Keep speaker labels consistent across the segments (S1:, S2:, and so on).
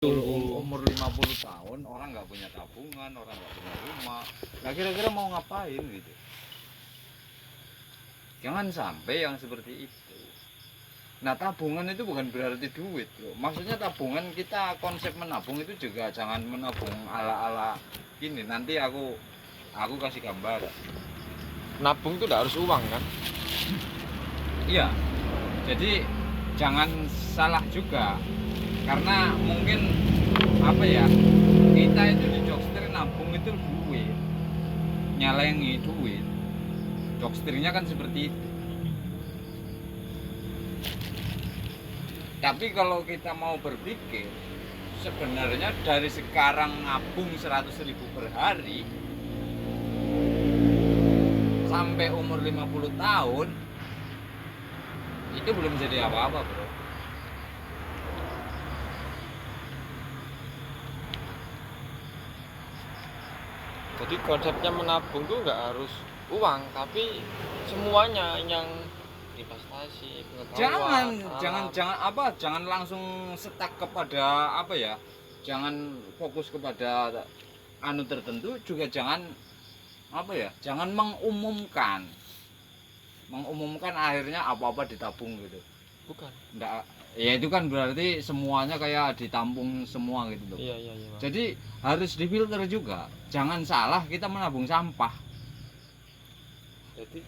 S1: Umur 50 tahun orang nggak punya tabungan, orang nggak punya rumah. Nah kira-kira mau ngapain gitu? Jangan sampai yang seperti itu. Nah tabungan itu bukan berarti duit bro. Maksudnya tabungan kita konsep menabung itu juga jangan menabung ala-ala gini. Nanti aku kasih gambar.
S2: Nabung itu tidak harus uang kan?
S1: Iya. Jadi jangan salah juga. Karena mungkin apa ya, kita itu di jokster nabung itu duit, nyalengi duit, joksternya kan seperti itu. Tapi kalau kita mau berpikir, sebenarnya dari sekarang nabung 100.000 per hari sampai umur 50 tahun itu belum jadi apa-apa bro.
S2: Jadi konsepnya menabung tuh nggak harus uang, tapi semuanya yang investasi, pengetahuan.
S1: Jangan langsung stuck kepada apa ya, jangan fokus kepada anu tertentu, juga jangan apa ya, jangan mengumumkan akhirnya apa-apa ditabung gitu.
S2: Bukan.
S1: Enggak, ya itu kan berarti semuanya kayak ditampung semua gitu loh.
S2: Iya.
S1: Jadi harus difilter juga. Jangan salah kita menabung sampah.
S2: Jadi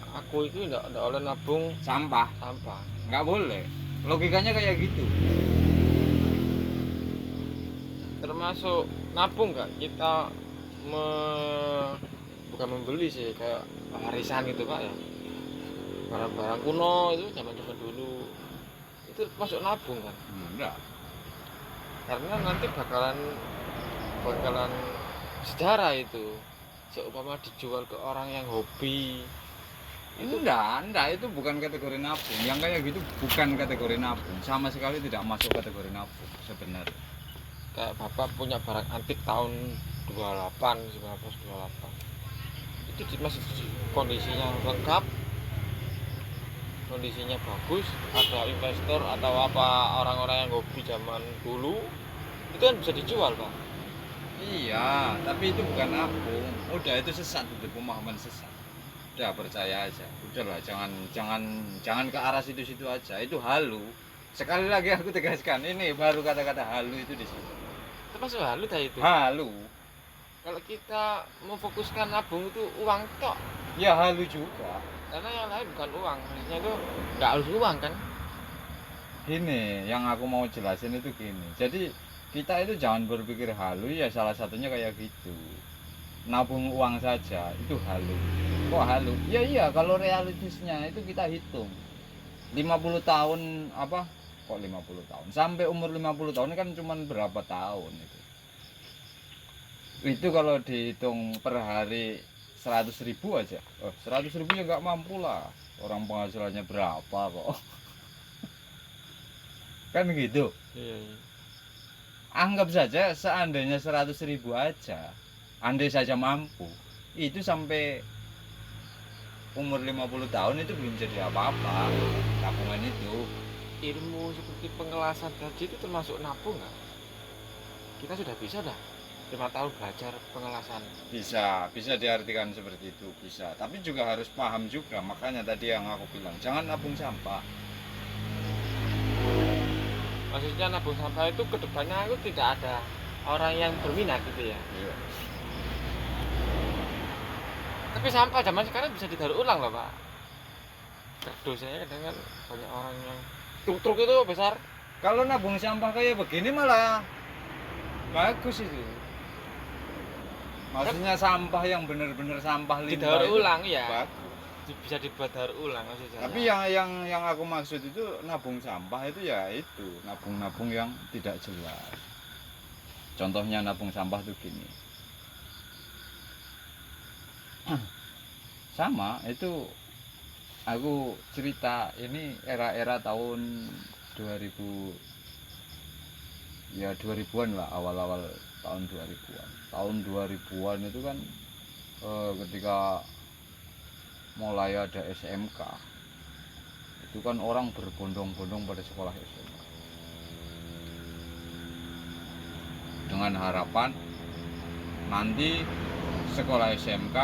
S2: aku itu nggak oleh nabung
S1: Sampah nggak boleh. Logikanya kayak gitu.
S2: Termasuk nabung nggak kita bukan membeli sih, kayak warisan gitu pak ya, barang-barang kuno itu zaman dulu itu masuk nabung kan?
S1: Enggak.
S2: Karena nanti bakalan sejarah itu, seumpama dijual ke orang yang hobi itu.
S1: Enggak, itu bukan kategori nabung. Yang kayak gitu bukan kategori nabung, sama sekali tidak masuk kategori nabung sebenarnya.
S2: Kayak bapak punya barang antik tahun 1928 itu masih kondisinya lengkap, kondisinya bagus, ada investor atau apa orang-orang yang hobi zaman dulu itu kan bisa dijual pak.
S1: Iya, tapi itu bukan nabung. Udah, itu sesat, itu pemahaman sesat. Udah, percaya aja. Udahlah, jangan ke arah situ-situ aja. Itu halu. Sekali lagi aku tegaskan, ini baru kata-kata halu itu di situ.
S2: Termasuk halu tadi itu.
S1: Halu.
S2: Kalau kita memfokuskan nabung itu uang tok,
S1: ya halu juga.
S2: Karena yang lain bukan uang, maksudnya itu nggak harus uang kan?
S1: Gini, yang aku mau jelasin itu gini. Jadi kita itu jangan berpikir halu ya, salah satunya kayak gitu. Nabung uang saja itu halu. Kok halu? Ya iya, kalau realistisnya itu kita hitung 50 tahun apa? Kok 50 tahun? Sampai umur 50 tahun kan cuman berapa tahun itu? Itu kalau dihitung per hari 100.000 aja. 100.000 ya nggak mampu lah. Orang penghasilannya berapa kok? Kan gitu.
S2: Iya.
S1: Anggap saja seandainya 100.000 aja, andai saja mampu, itu sampai umur 50 tahun itu belum jadi apa-apa tabungan itu.
S2: Ilmu seperti pengelasan gaji itu termasuk nabung nggak? Kita sudah bisa dah 5 tahun belajar pengelasan.
S1: Bisa diartikan seperti itu, bisa. Tapi juga harus paham juga, makanya tadi yang aku bilang, jangan nabung sampah.
S2: Maksudnya nabung sampah itu kedepannya aku tidak ada orang yang berminat gitu ya.
S1: Iya.
S2: Tapi sampah zaman sekarang bisa didaur ulang loh pak. Dosanya kadang kan banyak orang yang truk-truk itu besar.
S1: Kalau nabung sampah kayak begini malah bagus itu. Maksudnya sampah yang benar-benar sampah limbah
S2: didaur ulang ya.
S1: Bagus.
S2: Bisa dibuat daur ulang maksudnya.
S1: Tapi yang aku maksud itu nabung sampah itu ya itu nabung yang tidak jelas. Contohnya nabung sampah tuh gini. Sama itu aku cerita, ini era-era tahun 2000 ya 2000-an lah, awal-awal tahun 2000-an. Tahun 2000-an itu kan ketika mulai ada SMK, itu kan orang berbondong-bondong pada sekolah SMK. dengan harapan nanti sekolah SMK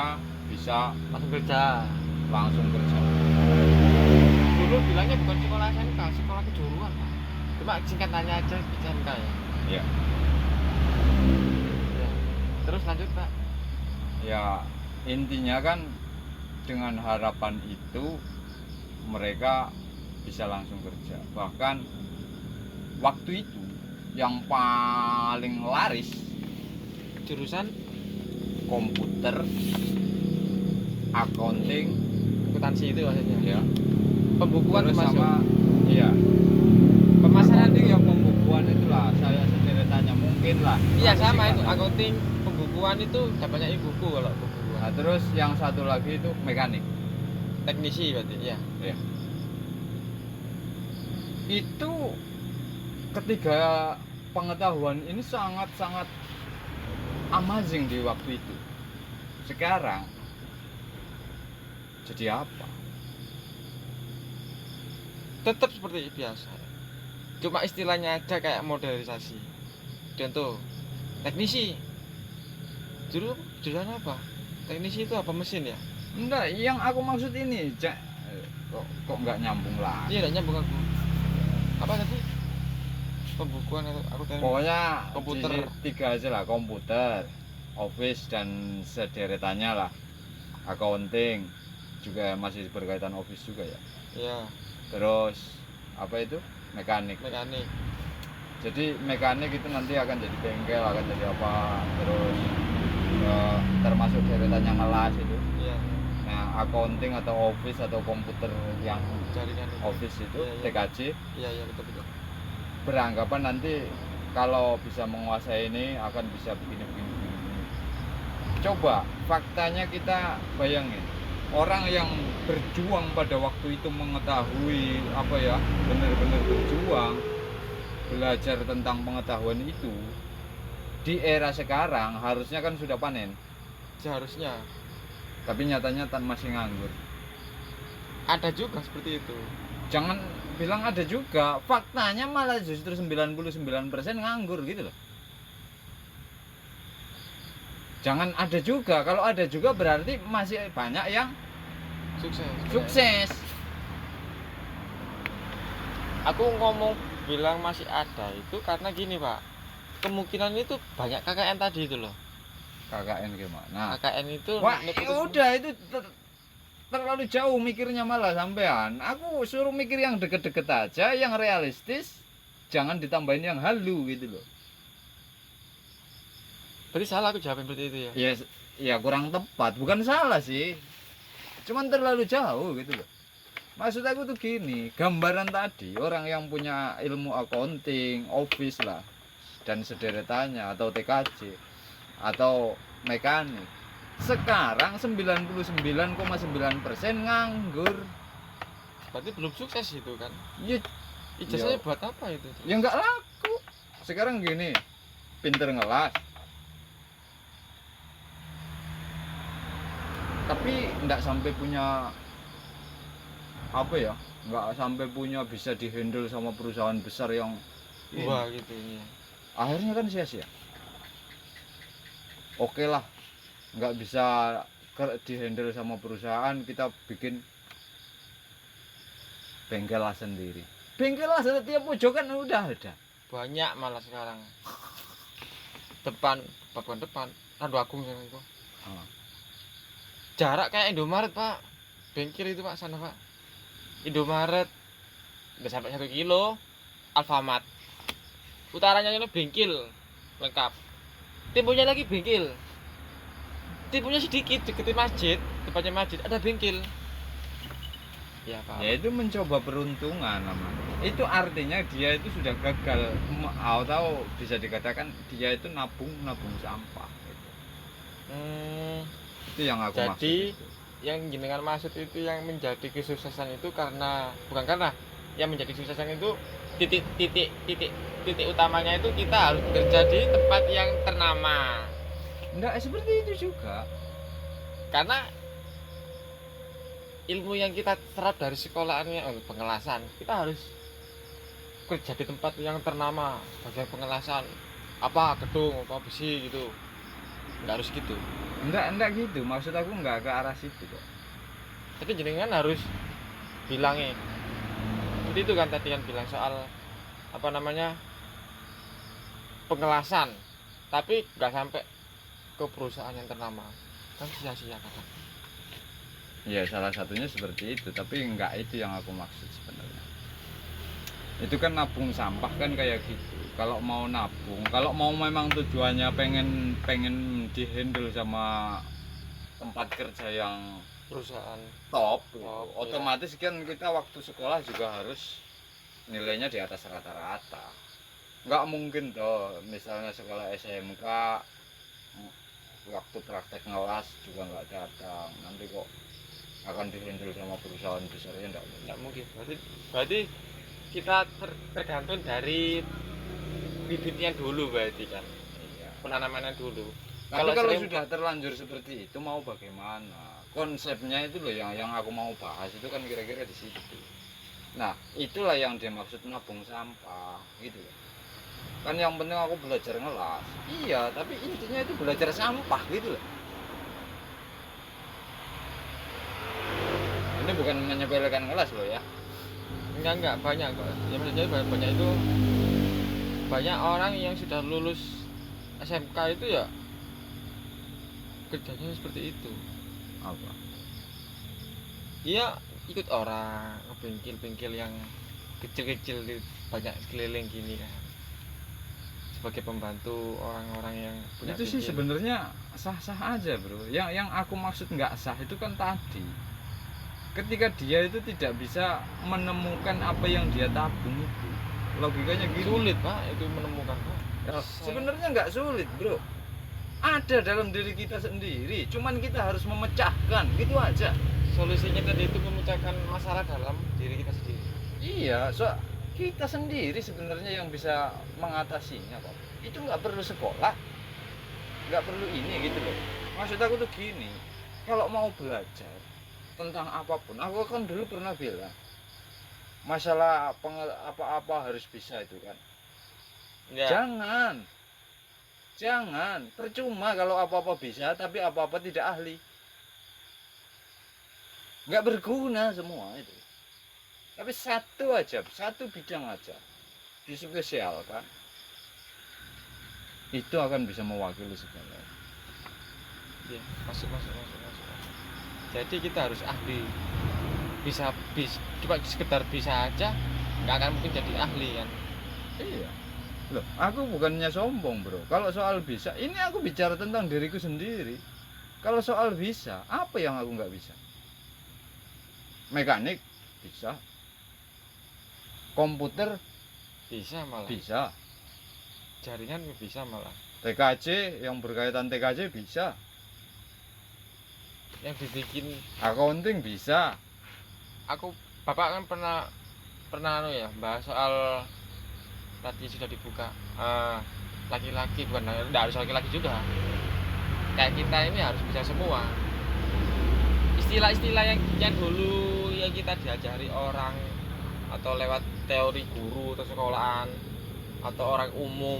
S1: bisa
S2: langsung kerja.
S1: langsung kerja.
S2: Dulu bilangnya bukan sekolah SMK, sekolah kejuruan Pak. Cuma singkatannya aja SMK ya.
S1: Ya,
S2: Ya. Terus lanjut Pak.
S1: ya intinya kan dengan harapan itu mereka bisa langsung kerja. Bahkan waktu itu yang paling laris
S2: Jurusan
S1: komputer, accounting,
S2: akuntansi itu maksudnya.
S1: ya.
S2: Pembukuan
S1: Terus
S2: termasuk.
S1: sama iya.
S2: Pemasaran
S1: Accounting ya pembukuan itulah saya sendiri tanya mungkin lah.
S2: iya
S1: Masih
S2: sama
S1: singkat
S2: itu
S1: aja.
S2: accounting pembukuan itu dapatnya buku kalau pembukuan.
S1: Nah, terus yang satu lagi itu mekanik.
S2: Teknisi berarti ya.
S1: Ya. Itu ketiga pengetahuan ini sangat-sangat amazing di waktu itu. Sekarang jadi apa?
S2: Tetap seperti biasa. Cuma istilahnya aja kayak modernisasi. Contoh teknisi. Jurusan apa? Teknisi itu apa mesin ya?
S1: Enggak, yang aku maksud ini kok nggak nyambung lah.
S2: Iya, enggak nyambung aku. Apa tadi? Pembukuan atau aku tadi?
S1: Pokoknya
S2: Komputer.
S1: tiga aja lah, komputer, office dan sederetannya lah. Accounting juga masih berkaitan office juga ya.
S2: Iya,
S1: Terus apa itu? Mekanik.
S2: mekanik.
S1: Jadi mekanik itu nanti akan jadi bengkel, akan jadi apa, terus termasuk deretannya ngelas itu.
S2: Iya,
S1: Nah, accounting atau office atau komputer yang
S2: jaringan itu.
S1: office itu
S2: Iya, iya.
S1: TKJ
S2: Iya, iya betul.
S1: beranggapan nanti kalau bisa menguasai ini akan bisa begini. Coba faktanya kita bayangin, orang yang berjuang pada waktu itu mengetahui apa ya, benar-benar berjuang belajar tentang pengetahuan itu di era sekarang harusnya kan sudah panen,
S2: Seharusnya
S1: tapi nyatanya masih nganggur.
S2: ada juga seperti itu.
S1: Jangan bilang ada juga, faktanya malah justru 99% nganggur gitu loh. Jangan ada juga, kalau ada juga berarti masih banyak yang sukses.
S2: Aku ngomong bilang masih ada itu karena gini Pak, kemungkinan itu banyak KKN tadi itu loh.
S1: KKN gimana?
S2: KKN itu
S1: Wah, udah itu terlalu jauh mikirnya malah sampean. Aku suruh mikir yang deket-deket aja, yang realistis. Jangan ditambahin yang halu gitu loh.
S2: Berarti salah aku jawabin seperti itu ya.
S1: Ya kurang tepat, bukan salah sih. Cuman terlalu jauh gitu loh. Maksud aku tuh gini, gambaran tadi orang yang punya ilmu accounting, office lah, dan sederetannya atau TKJ atau mekanik. Sekarang 99,9% nganggur.
S2: Berarti belum sukses itu kan.
S1: Ya,
S2: Ijazahnya
S1: Iya.
S2: buat apa itu?
S1: ya nggak laku. Sekarang gini, pinter ngelas. Tapi nggak sampai punya apa ya? Nggak sampai punya bisa dihandle sama perusahaan besar yang ini.
S2: Wah gitu ya.
S1: Akhirnya kan sia-sia. Oke lah, nggak bisa dihandle sama perusahaan, kita bikin bengkel lah sendiri. Bengkel lah setiap pojokan udah ada.
S2: Banyak malah sekarang. Bukan depan, Randu Agung sana itu.
S1: Ah.
S2: Jarak kayak Indomaret Pak. Bengkel itu Pak sana Pak. Indomaret udah sampai 1 kilo. Alfamart. Utaranya itu bengkel lengkap. Timurnya lagi bengkel. Timurnya sedikit deketin masjid, depannya masjid ada bengkel. Ya Pak.
S1: Ya itu mencoba peruntungan namanya. Itu artinya dia itu sudah gagal, atau bisa dikatakan dia itu nabung sampah gitu. Itu yang aku maksud
S2: Jadi
S1: itu.
S2: yang jenengan maksud itu yang menjadi kesuksesan itu bukan karena yang menjadi kesuksesan itu titik utamanya itu kita harus bekerja di tempat yang ternama.
S1: Enggak seperti itu juga.
S2: Karena ilmu yang kita serap dari sekolahannya pengelasan, kita harus kerja di tempat yang ternama sebagai pengelasan. apa gedung apa besi gitu, nggak harus gitu.
S1: Enggak gitu, maksud aku enggak ke arah situ kok.
S2: Tapi jenengan harus bilangnya seperti itu kan, tadi kan bilang soal apa namanya pengelasan, tapi nggak sampai ke perusahaan yang ternama, kan sia-sia kan.
S1: Ya salah satunya seperti itu, tapi enggak itu yang aku maksud sebenarnya. Itu kan nabung sampah kan kayak gitu. Kalau mau nabung, kalau mau memang tujuannya pengen dihandle sama tempat kerja yang
S2: Perusahaan
S1: top gitu.
S2: Top, ya.
S1: Otomatis kan kita waktu sekolah juga harus nilainya di atas rata-rata. Nggak mungkin toh misalnya sekolah SMK waktu praktek ngelas juga nggak datang, nanti kok akan dihandle sama perusahaan besarnya nggak mungkin.
S2: nggak mungkin. Berarti kita tergantung dari bibitnya dulu berarti kan,
S1: Iya.
S2: penanamannya dulu.
S1: Tapi kalau
S2: sering-
S1: sudah terlanjur seperti itu mau bagaimana? Konsepnya itu loh yang aku mau bahas itu kan kira-kira di situ. Nah, itulah yang dimaksud nabung sampah gitu loh. Kan yang penting aku belajar ngelas. Iya, tapi intinya itu belajar sampah gitu loh. Ini bukan menyepelekan ngelas loh ya.
S2: enggak banyak kok ya, maksudnya banyak itu banyak orang yang sudah lulus SMK itu ya kerjanya seperti itu.
S1: Apa?
S2: Iya, ikut orang ke bengkel-bengkel yang kecil-kecil di banyak keliling gini kan, sebagai pembantu orang-orang yang punya
S1: Itu sih
S2: bengkel.
S1: sebenarnya sah-sah aja, Bro. Yang aku maksud nggak sah itu kan tadi. Ketika dia itu tidak bisa menemukan apa yang dia tabung itu. Logikanya gitu.
S2: Sulit pak itu menemukan pak.
S1: Ya, sebenarnya nggak sulit, Bro. Ada dalam diri kita sendiri, cuman kita harus memecahkan, gitu aja.
S2: Solusinya tadi itu memecahkan masalah dalam diri kita sendiri.
S1: Iya, kita sendiri sebenarnya yang bisa mengatasinya kok. Itu nggak perlu sekolah, nggak perlu ini gitu loh. Maksud aku tuh gini, kalau mau belajar tentang apapun, aku kan dulu pernah bilang masalah apa-apa harus bisa itu kan.
S2: Ya,
S1: Jangan, percuma kalau apa-apa bisa tapi apa-apa tidak ahli. Nggak berguna semua itu. Tapi satu bidang aja dispesialkan, itu akan bisa mewakili segalanya.
S2: ya, masuk. Jadi kita harus ahli. Bisa cuma sekedar bisa aja nggak akan mungkin jadi ahli kan.
S1: Iya. Loh, aku bukannya sombong, Bro. Kalau soal bisa, ini aku bicara tentang diriku sendiri. Kalau soal bisa, apa yang aku nggak bisa? Mekanik bisa. Komputer
S2: Bisa malah.
S1: bisa.
S2: Jaringan bisa malah.
S1: TKJ yang berkaitan TKJ bisa.
S2: Yang dibikin
S1: Accounting bisa.
S2: aku bapak kan pernah ya bahas soal tadi sudah dibuka laki-laki bukan enggak harus laki-laki juga, kayak kita ini harus bisa semua istilah-istilah yang dulu yang kita diajari orang atau lewat teori guru atau sekolahan atau orang umum,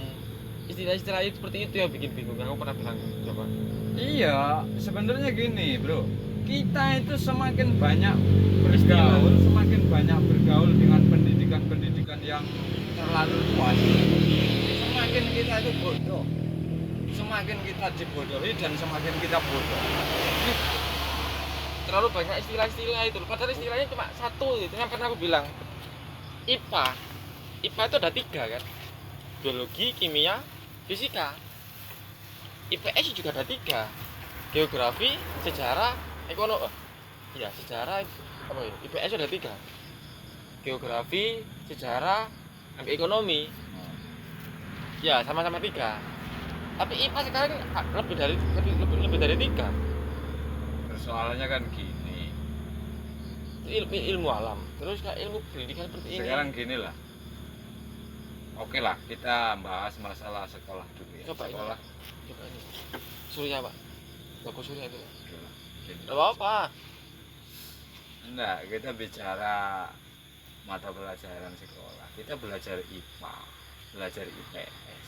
S2: istilah-istilah itu seperti itu yang bikin bingung. Aku pernah bilang coba
S1: Iya, sebenarnya gini, Bro. Kita itu semakin banyak bergaul dengan pendidikan yang terlalu luas. Semakin kita itu bodoh. Semakin kita dibodohi dan semakin kita bodoh.
S2: terlalu banyak istilah-istilah itu, padahal istilahnya cuma satu gitu. Yang pernah aku bilang IPA itu ada 3 kan, biologi, kimia, fisika. IPS juga ada 3, geografi, sejarah, ekonomi. Ya sejarah apa ya, IPS ada 3, geografi, sejarah, sampai ekonomi. Ya sama-sama 3, tapi IPA sekarang lebih dari 3.
S1: Persoalannya kan gini.
S2: Ilmu alam, terus kayak ilmu pendidikan seperti ini.
S1: Sekarang gini lah. Oke lah, kita bahas masalah sekolah dulu ya.
S2: Coba
S1: Sekolah.
S2: Coba ini Surya pak, logo Surya itu
S1: Gini.
S2: nggak apa-apa.
S1: Enggak, kita bicara mata pelajaran sekolah. Kita belajar IPA, belajar IPS.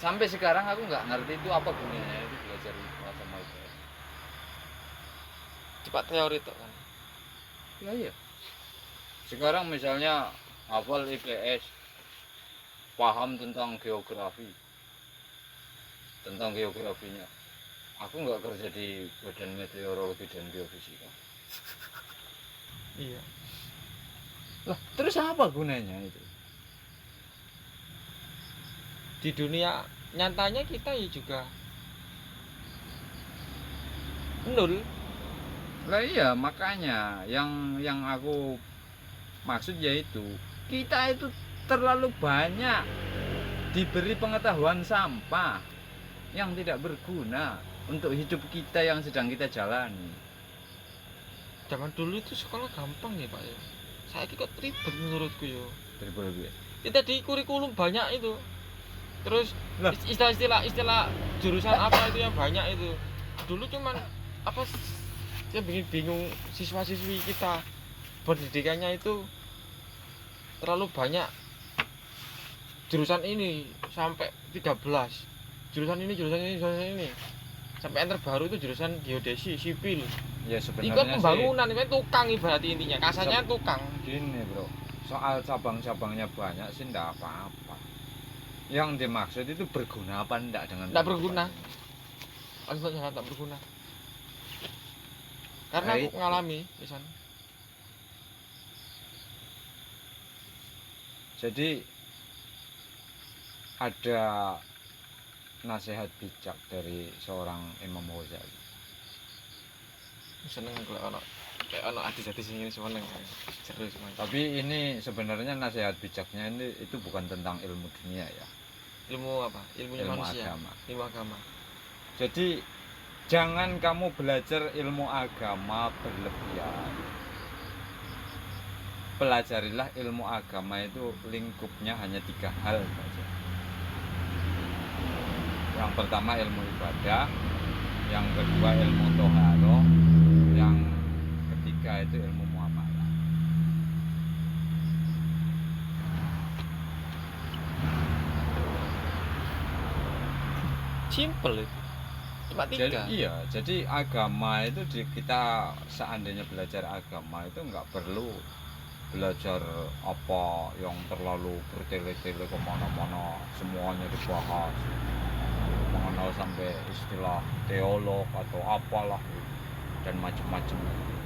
S1: sampai sekarang aku nggak ngerti itu apa gunanya itu belajar IPA sama IPS.
S2: Cepat teori tuh kan.
S1: Ya iya. Sekarang misalnya hafal IPS, paham tentang geografinya. Aku nggak kerja di Badan Meteorologi dan Geofisika.
S2: Iya.
S1: Lah, terus apa gunanya itu?
S2: Di dunia nyatanya kita ya juga nol.
S1: Lah iya, makanya yang aku maksud yaitu kita itu terlalu banyak diberi pengetahuan sampah yang tidak berguna untuk hidup kita yang sedang kita jalani.
S2: Zaman dulu itu sekolah gampang ya Pak ya. Saya kok ribet menurutku yo.
S1: Berbagai.
S2: Kita di kurikulum banyak itu. Terus
S1: Lah.
S2: istilah jurusan apa itu yang banyak itu. Dulu cuman apa saya bikin bingung siswa-siswi kita pendidikannya itu terlalu banyak jurusan ini sampai 13 jurusan ini sampai yang terbaru itu jurusan geodesi sipil
S1: Ya
S2: ikut
S1: sebenarnya
S2: pembangunan itu tukang ibarat intinya kasarnya tukang
S1: gini bro, soal cabang-cabangnya banyak sih ndak apa-apa. Yang dimaksud itu berguna apa enggak dengan
S2: nggak berguna langsung sangat tak berguna karena
S1: Baik.
S2: aku ngalami di sana.
S1: Jadi ada nasihat bijak dari seorang Imam Ghazali.
S2: Seneng kalau ono kayak ono hadis-hadis ini seneng seru semuanya.
S1: Tapi ini sebenarnya nasihat bijaknya ini itu bukan tentang ilmu dunia ya,
S2: Ilmu apa? Ilmunya
S1: ilmu
S2: manusia.
S1: agama.
S2: Ilmu agama.
S1: Jadi jangan kamu belajar ilmu agama berlebihan. Pelajarilah ilmu agama itu lingkupnya hanya 3 hal saja. Yang pertama ilmu ibadah, yang kedua ilmu toharo, yang ketiga itu ilmu muamalah.
S2: Simple itu. Cuma 3.
S1: Jadi agama itu kita seandainya belajar agama itu nggak perlu belajar apa yang terlalu bertele-tele kemana-mana, semuanya dibahas mengenal sampai istilah teolog atau apalah dan macam-macam.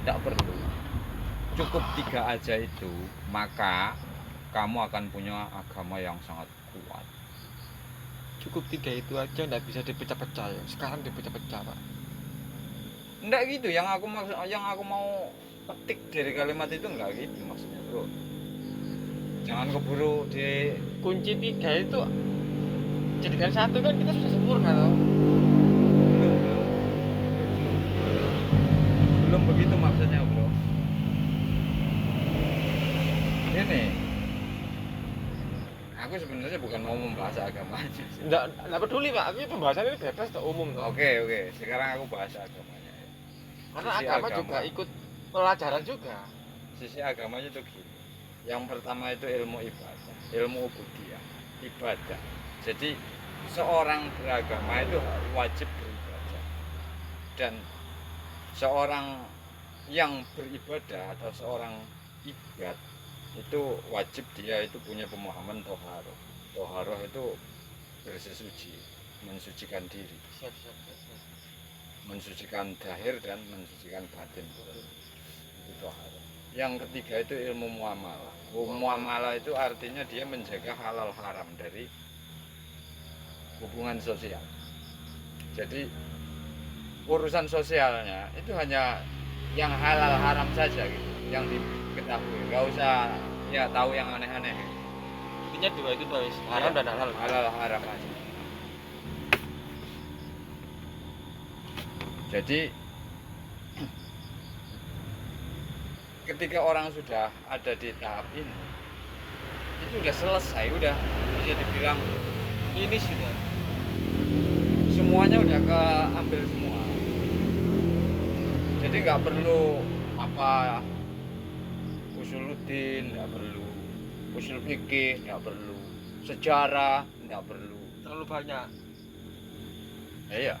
S1: Tidak perlu, cukup 3 aja itu, maka kamu akan punya agama yang sangat kuat.
S2: Cukup 3 itu aja nggak bisa dipecah-pecah ya. Sekarang dipecah-pecah Pak.
S1: Enggak gitu, yang aku mau petik dari kalimat itu enggak gitu maksudnya bro. Jangan keburu di
S2: Kunci 3 itu jadikan 1 kan kita sudah sempurna toh.
S1: belum begitu maksudnya bro. Ini aku sebenarnya bukan mau membahas agama aja sih.
S2: Nggak peduli Pak. Ini pembahasan ini bebas toh umum toh.
S1: Oke, sekarang aku bahas agamanya ya.
S2: Karena
S1: Sisi
S2: agama
S1: agama.
S2: juga ikut pelajaran juga.
S1: Sisi agamanya itu gini. Yang pertama itu ilmu ibadah, ilmu ubudiyah, ibadah. Jadi seorang beragama itu wajib beribadah. Dan seorang yang beribadah atau seorang ibad itu wajib dia itu punya pemahaman toharoh. Toharoh itu bersesuci, mensucikan diri,
S2: Siap.
S1: mensucikan zahir dan mensucikan batin. Itu toharoh. Yang ketiga itu ilmu muamalah. Muamalah itu artinya dia menjaga halal haram dari hubungan sosial. Jadi urusan sosialnya itu hanya yang halal haram saja gitu, yang diketahui. Nggak usah ya tahu yang aneh-aneh.
S2: Intinya 2 itu tuh haram dan halal.
S1: Halal haram aja. Jadi ketika orang sudah ada di tahap ini, itu udah selesai, udah bisa dibilang
S2: Ini sudah
S1: semuanya udah keambil semua. Jadi nggak perlu apa usuluddin, nggak perlu usul fikih, nggak perlu sejarah, nggak perlu.
S2: terlalu terlalu banyak.
S1: Iya.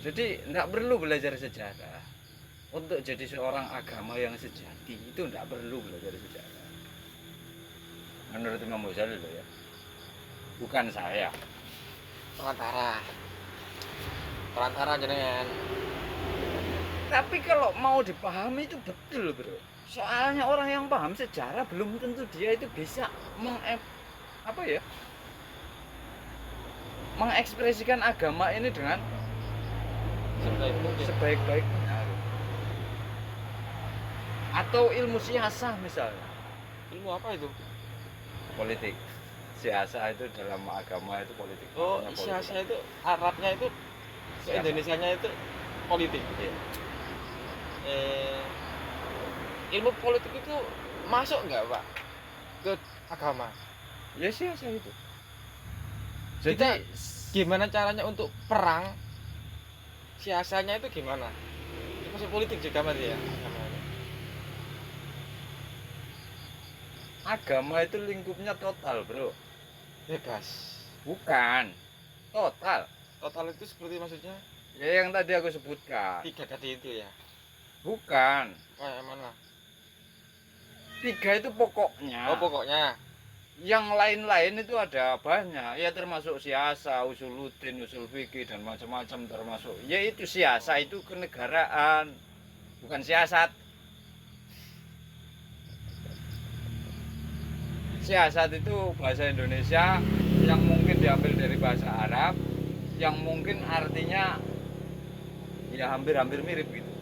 S1: Jadi enggak perlu belajar sejarah. Untuk jadi seorang agama yang sejati itu enggak perlu belajar sejarah. Menurut Imam Ghazali loh ya. Bukan saya.
S2: Perantara jenengan.
S1: Tapi kalau mau dipahami itu betul, Bro. Soalnya orang yang paham sejarah belum tentu dia itu bisa mengekspresikan agama ini dengan
S2: Sebaik mungkin.
S1: sebaik-baiknya. Atau ilmu siasah misalnya,
S2: Ilmu apa itu?
S1: politik. Siasah itu dalam agama itu politik.
S2: Oh,
S1: Makanya politik.
S2: siasa itu Arabnya itu
S1: Siasa.
S2: Indonesianya itu politik.
S1: Iya.
S2: Ilmu politik itu masuk nggak, Pak, ke agama?
S1: Ya siasah itu.
S2: Kita-
S1: Jadi
S2: Gimana caranya untuk perang? Siasanya itu gimana? Itu masuk politik juga berarti ya?
S1: agama itu lingkupnya total, Bro.
S2: Bebas.
S1: Bukan. Total.
S2: Total itu seperti maksudnya
S1: Ya yang tadi aku sebutkan.
S2: 3 tadi itu ya?
S1: Bukan.
S2: Kayak mana?
S1: 3 itu pokoknya.
S2: Oh, pokoknya.
S1: Yang lain-lain itu ada banyak. Ya termasuk siasa, usuluddin, usul fikih dan macam-macam termasuk. Yaitu siasa itu kenegaraan, bukan siasat. Siasat itu bahasa Indonesia yang mungkin diambil dari bahasa Arab, yang mungkin artinya ya hampir-hampir mirip gitu.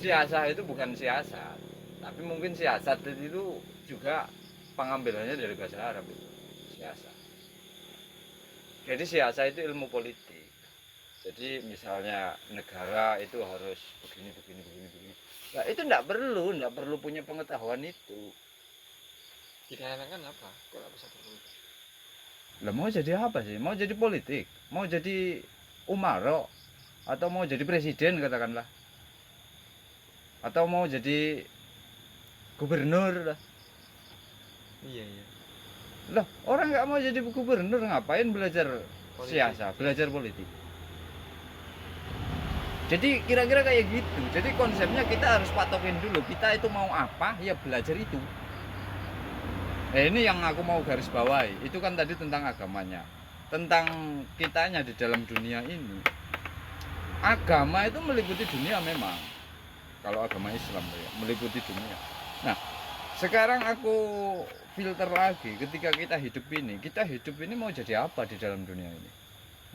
S1: Siasat itu bukan siasat, tapi mungkin siasat itu juga pengambilannya dari bahasa Arab itu. Siasat. Jadi siasat itu ilmu politik. Jadi misalnya negara itu harus begini. Nah, itu enggak perlu punya pengetahuan itu.
S2: Dikarenakan apa? Kok nggak bisa politik?
S1: Lah mau jadi apa sih? Mau jadi politik? Mau jadi umaro? Atau mau jadi presiden katakanlah? Atau mau jadi gubernur lah?
S2: Iya.
S1: Lah orang nggak mau jadi gubernur ngapain belajar
S2: Politik.
S1: siasa, belajar politik? Jadi kira-kira kayak gitu. Jadi konsepnya kita harus patokin dulu. Kita itu mau apa? Ya belajar itu. Ini yang aku mau garis bawahi. Itu kan tadi tentang agamanya, tentang kitanya di dalam dunia ini. Agama itu meliputi dunia memang. Kalau agama Islam ya, meliputi dunia. Nah, sekarang aku filter lagi. Ketika kita hidup ini mau jadi apa di dalam dunia ini?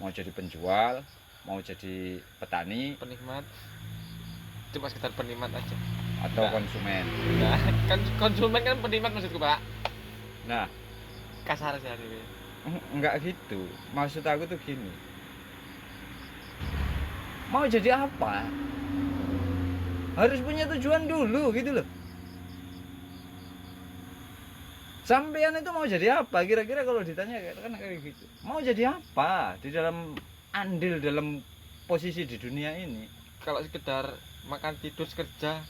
S1: Mau jadi penjual, mau jadi petani,
S2: Penikmat. Cuma sekitar penikmat aja.
S1: atau
S2: Nah.
S1: konsumen.
S2: Nah, kan konsumen kan penikmat maksudku, Pak.
S1: Nah,
S2: Kasar sih ini.
S1: enggak gitu. Maksud aku tuh gini. Mau jadi apa? Harus punya tujuan dulu gitu loh. Sampean itu mau jadi apa? Kira-kira kalau ditanya kan kayak gitu. Mau jadi apa di dalam andil dalam posisi di dunia ini?
S2: Kalau sekedar makan tidur kerja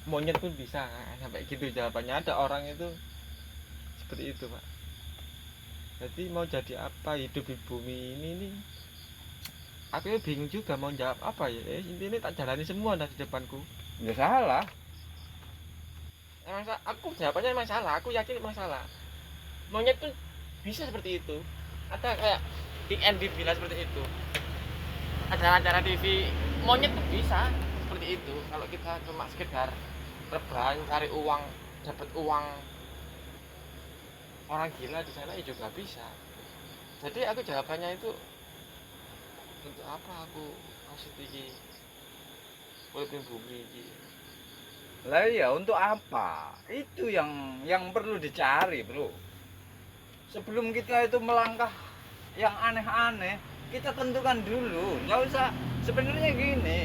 S2: monyet pun bisa sampai gitu jawabannya. Ada orang itu seperti itu, Pak. Jadi mau jadi apa hidup di bumi ini nih? Aku ya bingung juga mau jawab apa ya. Intinya tak jalani semua dari depanku.
S1: Ya salah.
S2: Aku jawabannya emang salah. Aku yakin emang salah. Monyet pun bisa seperti itu. Ada kayak Big and bilang seperti itu. Ada acara TV monyet pun bisa seperti itu. Kalau kita cuma sekedar terbang cari uang, dapat uang, orang gila di sana ya juga bisa. Jadi aku jawabannya itu untuk apa aku maksud iki urip bumi iki.
S1: Lah ya untuk apa? Itu yang perlu dicari, Bro. Sebelum kita itu melangkah yang aneh-aneh, kita tentukan dulu. Nggak usah sebenarnya gini.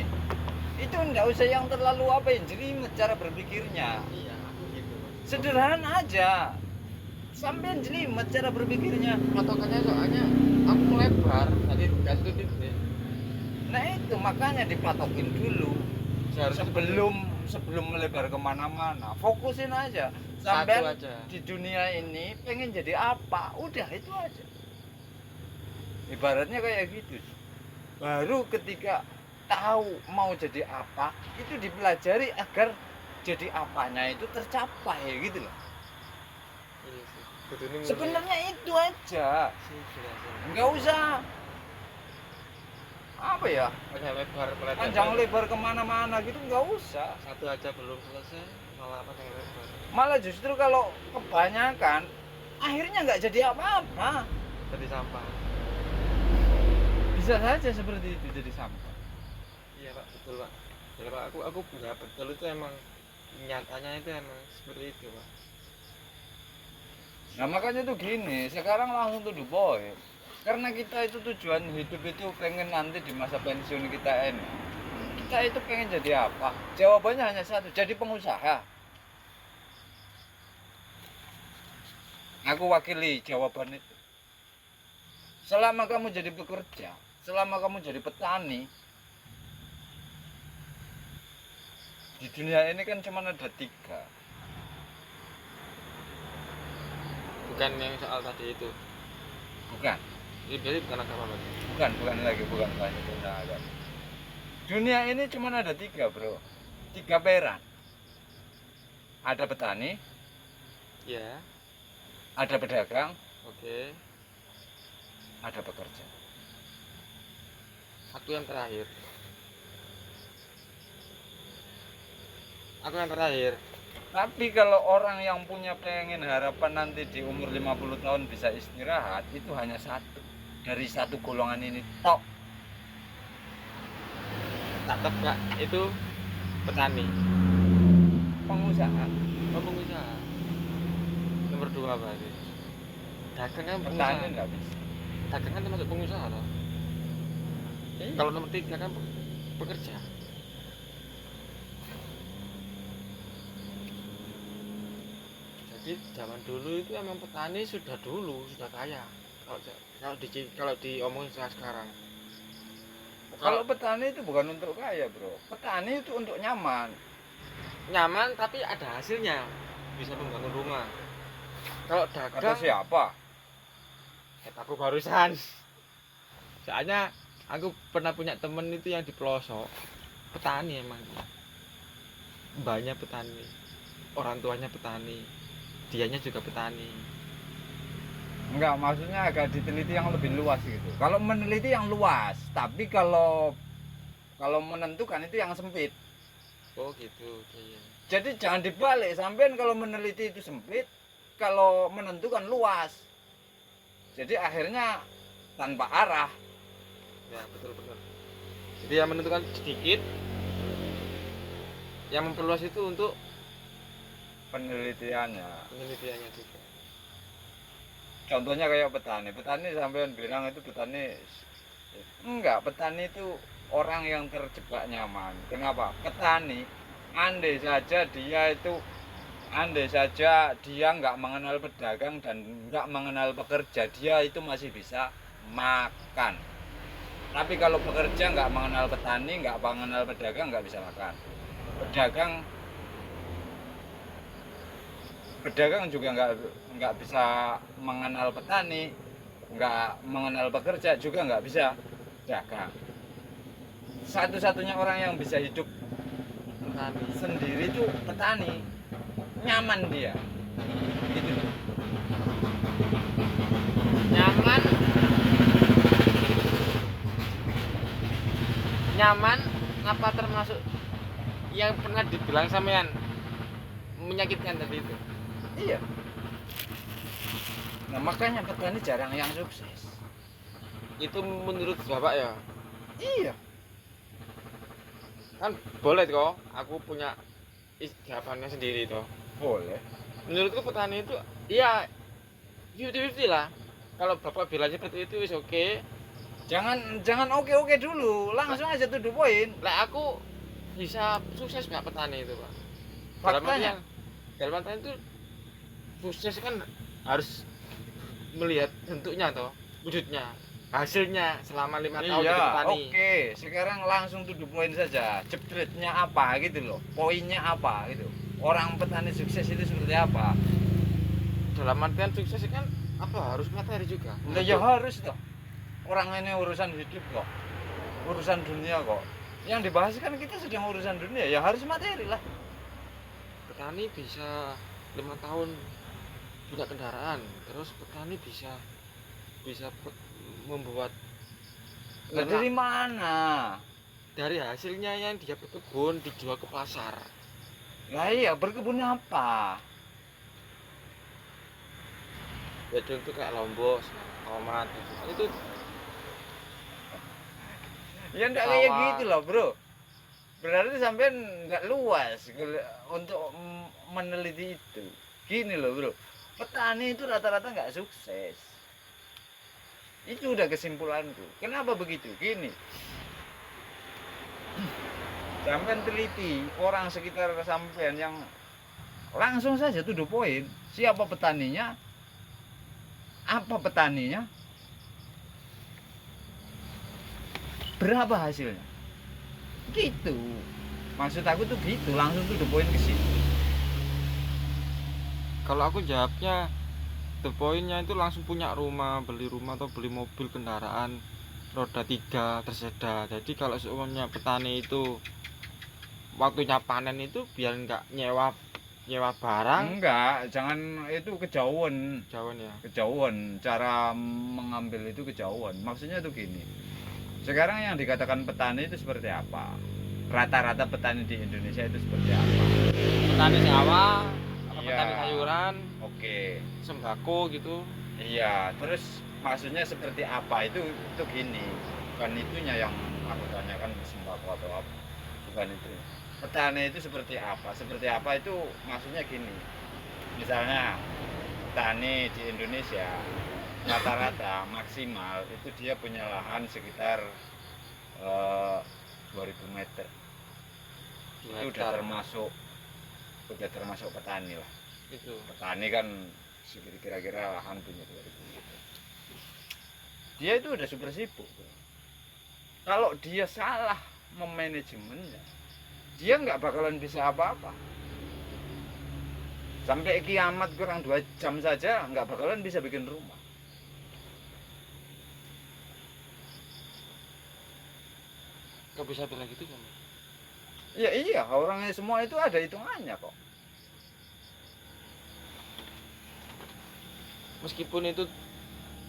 S1: Itu nggak usah yang terlalu apa ya, jelimet cara berpikirnya.
S2: Iya, aku gitu, Mas.
S1: Sederhana aja. Sampean jelimet cara berpikirnya.
S2: Patokannya soalnya aku melebar tadi gas itu titik.
S1: Nah itu makanya dipatokin dulu.
S2: Seharusnya
S1: Sebelum melebar kemana-mana, fokusin aja. Sampean
S2: aja.
S1: di dunia ini pengen jadi apa? Udah itu aja. Ibaratnya kayak gitu. Baru ketika tahu mau jadi apa, itu dipelajari agar jadi apanya itu tercapai gitu loh.
S2: Iya sih. Kudune mulai
S1: Sebenarnya itu aja.
S2: sih jelasin.
S1: Enggak usah apa ya, panjang lebar kemana-mana gitu, nggak usah.
S2: Satu aja belum selesai, malah panjang lebar.
S1: Malah justru kalau kebanyakan akhirnya nggak jadi apa-apa.
S2: Jadi sampah.
S1: Bisa saja seperti itu jadi sampah.
S2: Iya Pak, betul Pak. Ya Pak, aku punya betul itu emang nyatanya itu emang seperti itu Pak.
S1: Nah makanya tuh gini, sekarang langsung to the point. Karena kita itu tujuan hidup itu pengen nanti di masa pensiun kita ini. Kita itu pengen jadi apa? Jawabannya hanya satu, jadi pengusaha. Aku wakili jawaban itu. Selama kamu jadi pekerja, selama kamu jadi petani, di dunia ini kan cuma ada 3.
S2: Bukan yang soal tadi itu.
S1: Bukan.
S2: Ini berarti bukan agama Pak.
S1: Bukan lagi tentang agama. Dunia ini cuma ada 3 bro, 3 peran. Ada petani,
S2: Ya,
S1: ada pedagang,
S2: oke.
S1: ada pekerja.
S2: Aku yang terakhir. Aku yang terakhir.
S1: Tapi kalau orang yang punya pengen harapan nanti di umur 50 tahun bisa istirahat, itu hanya satu. Dari satu golongan ini tok.
S2: Tak tebak itu petani.
S1: Pengusaha.
S2: Oh, pengusaha. Nomor 2 berarti. Dagang kan
S1: Petani
S2: pengusaha.
S1: nggak bisa.
S2: Dagang kan termasuk pengusaha loh. Kalau nomor 3 kan pekerja. Jadi zaman dulu itu emang petani sudah kaya. Kalau diomongin sekarang.
S1: Kalau petani itu bukan untuk kaya bro. Petani itu untuk nyaman.
S2: Nyaman tapi ada hasilnya, bisa membangun rumah. Kalau
S1: Kata
S2: dagang,
S1: siapa?
S2: aku barusan. Soalnya aku pernah punya temen itu yang di pelosok, petani emang. Mbaknya petani, orang tuanya petani, dianya juga petani.
S1: Enggak, maksudnya agak diteliti yang lebih luas gitu. Kalau meneliti yang luas, tapi kalau menentukan itu yang sempit.
S2: Oh gitu, iya.
S1: Jadi jangan dibalik, sampean kalau meneliti itu sempit, kalau menentukan luas. Jadi akhirnya tanpa arah.
S2: Ya betul. Jadi yang menentukan sedikit, yang memperluas itu untuk
S1: Penelitiannya.
S2: penelitiannya juga.
S1: Contohnya kayak petani sampean bilang itu petani. Enggak, petani itu orang yang terjebak nyaman. Kenapa? Petani, andai saja dia nggak mengenal pedagang dan nggak mengenal pekerja, dia itu masih bisa makan. Tapi kalau pekerja nggak mengenal petani, nggak mengenal pedagang, nggak bisa makan. Pedagang juga nggak bisa mengenal petani, nggak mengenal pekerja juga nggak bisa dagang. Satu-satunya orang yang bisa hidup
S2: Petani.
S1: sendiri itu petani, nyaman dia gitu.
S2: Nyaman apa termasuk yang pernah dibilang sampean menyakitkan tadi itu?
S1: Iya. Nah makanya petani jarang yang sukses.
S2: Itu menurut Bapak ya?
S1: Iya.
S2: Kan boleh kok, aku punya jawabannya sendiri toh.
S1: Boleh.
S2: Menurutku petani itu ya 50-50 lah. Kalau Bapak bilang seperti itu is oke.
S1: Jangan oke dulu, langsung aja to the point.
S2: Lah aku bisa sukses nggak petani itu Pak?
S1: Faktanya.
S2: Dalam artian itu sukses kan harus melihat bentuknya toh, wujudnya, hasilnya selama 5 tahun jadi
S1: Iya,
S2: petani.
S1: oke. Sekarang langsung to the point saja. Jepretnya apa gitu loh. Poinnya apa gitu. orang petani sukses itu seperti apa?
S2: Dalam artian sukses kan apa harus materi juga.
S1: Nah, ya harus toh. Orang ini urusan hidup kok. Urusan dunia kok. Yang dibahas kan kita sedang urusan dunia, ya harus materi lah.
S2: Petani bisa 5 tahun punya kendaraan, terus petani bisa membuat
S1: Nah, dari mana?
S2: dari hasilnya yang dia berkebun dijual ke pasar.
S1: Lah iya, berkebun apa?
S2: Ya contoh kayak Lombok, tomat itu
S1: Ya enggak
S2: Sawah.
S1: kayak gitu loh, Bro. Berarti sampean enggak luas untuk meneliti itu. Gini loh, Bro. Petani itu rata-rata enggak sukses. Itu udah kesimpulanku. Kenapa begitu? Gini. Sampean teliti orang sekitar sampean yang langsung saja to the point. Siapa petaninya? Apa petaninya? Berapa hasilnya? Gitu. Maksud aku tuh gitu, langsung to the point ke situ.
S2: kalau aku jawabnya the point-nya itu langsung punya rumah, beli rumah atau beli mobil kendaraan roda 3 tersedia. Jadi kalau seumurnya petani itu waktunya panen itu biar nggak nyewa barang
S1: Enggak, jangan itu kejauhan.
S2: jauhan ya.
S1: Kejauhan, cara mengambil itu kejauhan. Maksudnya tuh gini. Sekarang yang dikatakan petani itu seperti apa? Rata-rata petani di Indonesia itu seperti apa?
S2: Petani sawah, apa
S1: Iya.
S2: petani sayuran,
S1: Oke.
S2: sembako gitu.
S1: Iya, terus maksudnya seperti apa itu gini. Bukan itunya yang aku tanyakan sembako atau apa. Bukan itu. Petani itu seperti apa? Seperti apa itu maksudnya gini. Misalnya petani di Indonesia rata-rata maksimal itu dia punya lahan sekitar 2000 meter. Itu udah termasuk petani lah.
S2: Itu.
S1: Petani kan kira-kira lahan punya 2000 meter. Dia itu udah super sibuk. Kalau dia salah memanajemennya, dia nggak bakalan bisa apa-apa. Sampai kiamat kurang 2 jam saja nggak bakalan bisa bikin rumah.
S2: Gak bisa bilang gitu kan.
S1: Ya iya, orangnya semua itu ada hitungannya kok.
S2: Meskipun itu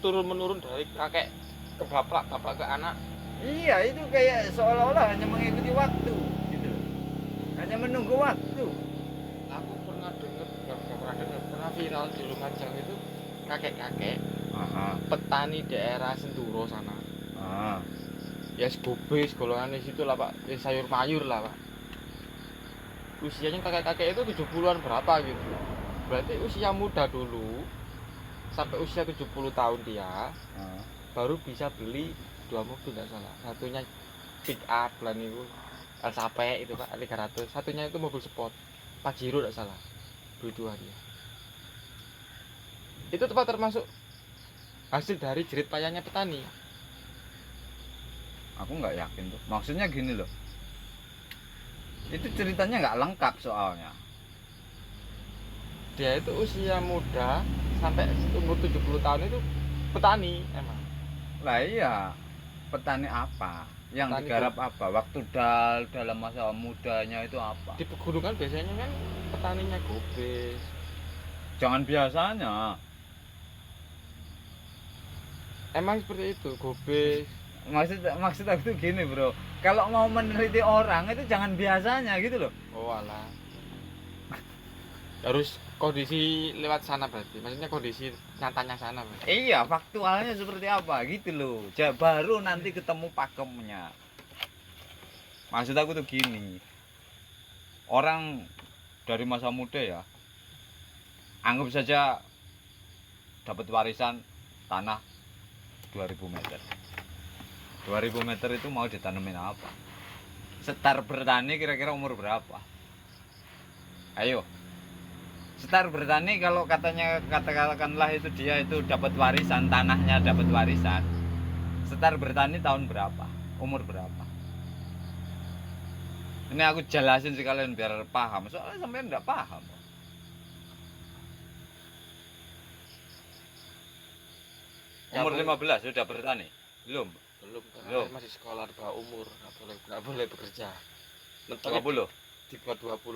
S2: turun menurun dari kakek ke bapak ke anak.
S1: Iya, itu kayak seolah-olah hanya mengikuti waktu gitu loh. Hanya menunggu waktu.
S2: Aku pernah pernah viral di Lumajang itu kakek-kakek
S1: Aha.
S2: petani daerah Senturo sana.
S1: Ah.
S2: Ya sebobis golongan di situ lah Pak, ya, sayur mayur lah Pak. Usianya kakek-kakek itu 70-an berapa gitu. Berarti usia muda dulu sampai usia 70 tahun dia
S1: Ah.
S2: baru bisa beli 2 mobil nggak salah. Satunya pick up lan itu Sape itu Pak 300. Satunya itu mobil sport Pajero nggak salah. Beli 2 dia. Itu tepat termasuk hasil dari jerit payahnya petani.
S1: Aku nggak yakin tuh. Maksudnya gini loh. Itu ceritanya nggak lengkap soalnya.
S2: Dia itu usia muda sampai umur 70 tahun itu petani emang.
S1: Lah iya, petani apa? Yang
S2: Petani
S1: digarap apa? Waktu dalam masa mudanya itu apa?
S2: Di pegunungan biasanya kan petaninya gobes.
S1: Jangan biasanya.
S2: Emang seperti itu, gobes.
S1: Maksud aku tuh gini, Bro. Kalau mau meneliti orang itu jangan biasanya gitu loh.
S2: Oh alah. Harus kondisi lewat sana berarti. Maksudnya kondisi nyatanya sana berarti.
S1: Iya, faktualnya seperti apa gitu loh. Baru nanti ketemu pakemnya. Maksud aku tuh gini. Orang dari masa muda ya, anggap saja dapat warisan tanah 2000 meter. 2000 meter itu mau ditanemin apa? Setar bertani kira-kira umur berapa? Ayo. Setar bertani kalau katakanlah itu dia itu dapat warisan, tanahnya dapat warisan. Setar bertani tahun berapa? Umur berapa? Ini aku jelasin sekalian biar paham. Soalnya sampean enggak paham. Umur
S2: Kamu-
S1: 15 sudah bertani? Belum.
S2: Belum, karena
S1: Belum.
S2: masih sekolah di bawah umur, nggak boleh bekerja. Mentok
S1: 20.
S2: di bawah 20